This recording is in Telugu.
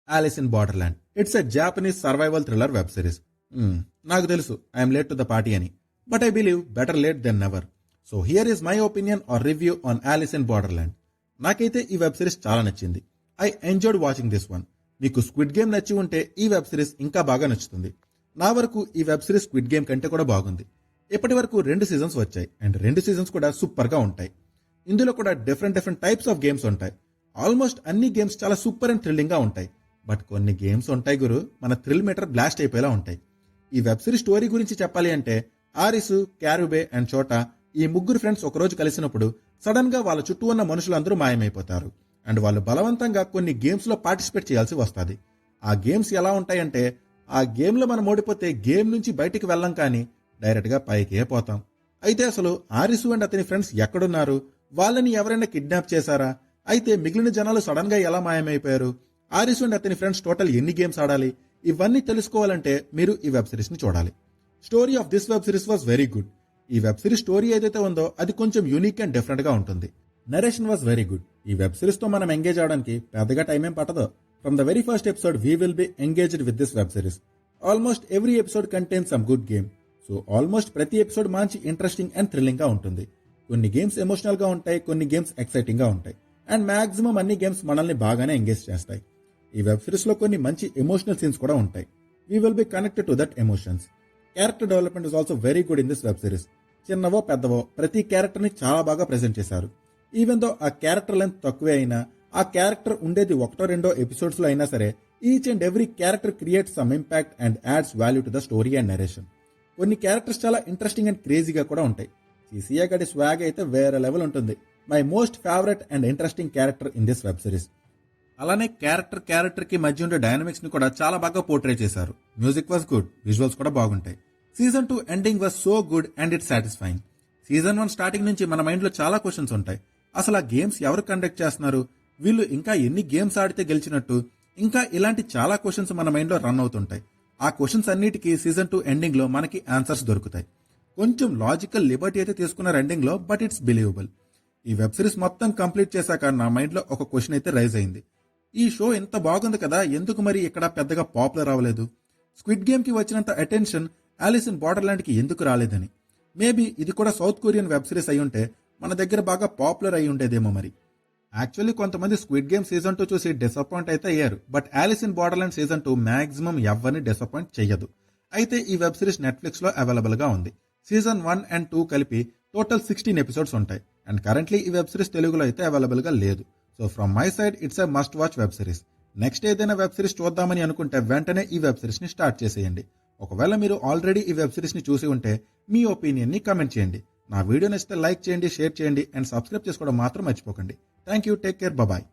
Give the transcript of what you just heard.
Alice in Borderland. It's a Japanese survival thriller web series. నాకు తెలుసు I'm late to the party అని, but I believe better late than never. So here is my opinion or review on Alice in Borderland. నాకైతే ఈ వెబ్ సిరీస్ చాలా నచ్చింది. I enjoyed watching this one. మీకు స్క్విడ్ గేమ్ నచ్చి ఉంటే ఈ వెబ్ సిరీస్ ఇంకా బాగా నచ్చుతుంది. నా వరకు ఈ వెబ్ సిరీస్ స్క్విడ్ గేమ్ కంటే కూడా బాగుంది. ఇప్పటి వరకు 2 సీజన్స్ వచ్చాయి అండ్ 2 సీజన్స్ కూడా సూపర్ గా ఉంటాయి. ఇందులో కూడా డిఫరెంట్ టైప్స్ ఆఫ్ గేమ్స్ ఉంటాయి. ఆల్మోస్ట్ అన్ని గేమ్స్ చాలా సూపర్ అండ్ థ్రిల్లింగ్ గా ఉంటాయి. బట్ కొన్ని గేమ్స్ ఉంటాయి గురు, మన థ్రిల్ మీటర్ బ్లాస్ట్ అయిపోయేలా ఉంటాయి. ఈ వెబ్ సిరీస్ స్టోరీ గురించి చెప్పాలి అంటే ఆరిసు, క్యారుబే అండ్ చోటా ఈ ముగ్గురు ఫ్రెండ్స్ ఒకరోజు కలిసినప్పుడు సడన్ గా వాళ్ళ చుట్టూ ఉన్న మనుషులందరూ మాయమైపోతారు అండ్ వాళ్ళు బలవంతంగా కొన్ని గేమ్స్ లో పార్టిసిపేట్ చేయాల్సి వస్తుంది. ఆ గేమ్స్ ఎలా ఉంటాయంటే ఆ గేమ్ లో మనం ఓడిపోతే గేమ్ నుంచి బయటికి వెళ్ళం కానీ డైరెక్ట్ గా పైకే పోతాం. అయితే అసలు ఆరిసు అండ్ అతని ఫ్రెండ్స్ ఎక్కడున్నారు, వాళ్ళని ఎవరైనా కిడ్నాప్ చేశారా, అయితే మిగిలిన జనాలు సడన్ గా ఎలా మాయమైపోయారు, ఆరిసు అండ్ అతని ఫ్రెండ్స్ టోటల్ ఎన్ని గేమ్స్ ఆడాలి, ఇవన్నీ తెలుసుకోవాలంటే మీరు ఈ వెబ్ సిరీస్ ని చూడాలి. Story of this web series was very good. ఈ వెబ్ సిరీస్ స్టోరీ ఏదైతే ఉందో అది కొంచెం యూనిక్ అండ్ డిఫరెంట్ గా ఉంటుంది. Narration was very good. ఈ వెబ్ సిరీస్ తో మనం ఎంగేజ్ అవడానికి పెద్దగా టైం ఏం పట్టదు. From the very first episode we will B engaged with this web series. Almost every episode contains some good game. So almost ప్రతి ఎపిసోడ్ మంచి ఇంట్రెస్టింగ్ అండ్ థ్రిల్లింగ్ గా ఉంటుంది. కొన్ని గేమ్స్ ఎమోషనల్ గా ఉంటాయి, కొన్ని గేమ్స్ ఎక్సైటింగ్ గా ఉంటాయి అండ్ మాక్సిమం అన్ని గేమ్స్ మనల్ని బాగానే ఎంగేజ్ చేస్తాయి. ఈ వెబ్ సిరీస్ లో కొన్ని మంచి ఎమోషనల్ సీన్స్ కూడా ఉంటాయి. We will be connected to that emotions. Character development is also very good in this web series. చిన్నవో పెద్దవో ప్రతి క్యారెక్టర్ ని చాలా బాగా ప్రెజెంట్ చేశారు. ఈవెన్ దో ఆ క్యారెక్టర్ లెంత్ తక్కువే అయినా, ఆ క్యారెక్టర్ ఉండేది 1-2 ఎపిసోడ్స్ లో అయినా సరే, each and every character creates some impact and adds value to the story and narration. కొన్ని క్యారెక్టర్స్ చాలా ఇంట్రెస్టింగ్ అండ్ క్రేజీగా కూడా ఉంటాయి. సిసియా గడి స్వాగ్ అయితే వేరే లెవెల్ ఉంటుంది. My most favourite and interesting character in this web series. అలానే క్యారెక్టర్ కి మధ్య ఉండే డైనమిక్స్ ని కూడా చాలా బాగా పోర్ట్రే చేశారు. మ్యూజిక్ వాజ్ గుడ్, విజువల్స్ కూడా బాగుంటాయి. Season 2 ending was so good and it satisfying. Season 1 starting నుంచి మన మైండ్ లో చాలా క్వశ్చన్స్ ఉంటాయి. అసలు ఆ గేమ్స్ ఎవరు కండక్ట్ చేస్తున్నారు, వీళ్ళు ఇంకా ఎన్ని గేమ్స్ ఆడితే గెలిచినట్టు, ఇంకా ఇలాంటి చాలా క్వశ్చన్స్ మన మైండ్ లో రన్ అవుతుంటాయి. ఆ క్వశ్చన్స్ అన్నిటికీ సీజన్ 2 ఎండింగ్ లో మనకి ఆన్సర్స్ దొరుకుతాయి. కొంచెం లాజికల్ లిబర్టీ అయితే తీసుకున్నారు ఎండింగ్ లో, బట్ ఇట్స్ బిలీవబుల్. ఈ వెబ్ సిరీస్ మొత్తం కంప్లీట్ చేశాక నా మైండ్ లో ఒక క్వశ్చన్ అయితే రైజ్ అయింది. ఈ షో ఎంత బాగుంది కదా, ఎందుకు మరి ఇక్కడ పెద్దగా పాపులర్ అవ్వలేదు? స్క్విడ్ గేమ్ కి వచ్చినంత అటెన్షన్ ఆలిస్ ఇన్ బార్డర్లాండ్ కి ఎందుకు రాలేదని. మేబీ ఇది కూడా సౌత్ కొరియన్ వెబ్ సిరీస్ అయి ఉంటే మన దగ్గర బాగా పాపులర్ అయి ఉండేదేమో మరి. యాక్చువల్లీ కొంతమంది స్క్విడ్ గేమ్ సీజన్ 2 చూసి డిసప్పాయింట్ అయితే అయ్యారు, but Alice in Borderland season 2 maximum ఎవరిని డిసప్పాయింట్ చెయ్యదు. అయితే ఈ వెబ్ సిరీస్ నెట్ఫ్లిక్స్ లో అవైలబుల్ గా ఉంది. సీజన్ 1 అండ్ 2 కలిపి టోటల్ 16 ఎపిసోడ్స్ ఉంటాయి అండ్ కరెంట్లీ ఈ వెబ్ సిరీస్ తెలుగులో అయితే అవైలబుల్ గా లేదు. So from my side it's a must watch web series. Next ఏదైనా వెబ్ సిరీస్ చూద్దామని అనుకుంటే వెంటనే ఈ వెబ్ సిరీస్ ని స్టార్ట్ చేసేయండి. ఒకవేళ మీరు ఆల్రెడీ ఈ వెబ్ సిరీస్ ని చూసి ఉంటే మీ ఒపీనియన్ ని కమెంట్ చేయండి. నా వీడియో నచ్చితే లైక్ చేయండి, షేర్ చేయండి అండ్ సబ్స్క్రైబ్ చేసుకోవడం మాత్రం మర్చిపోకండి. Thank you, take care, bye.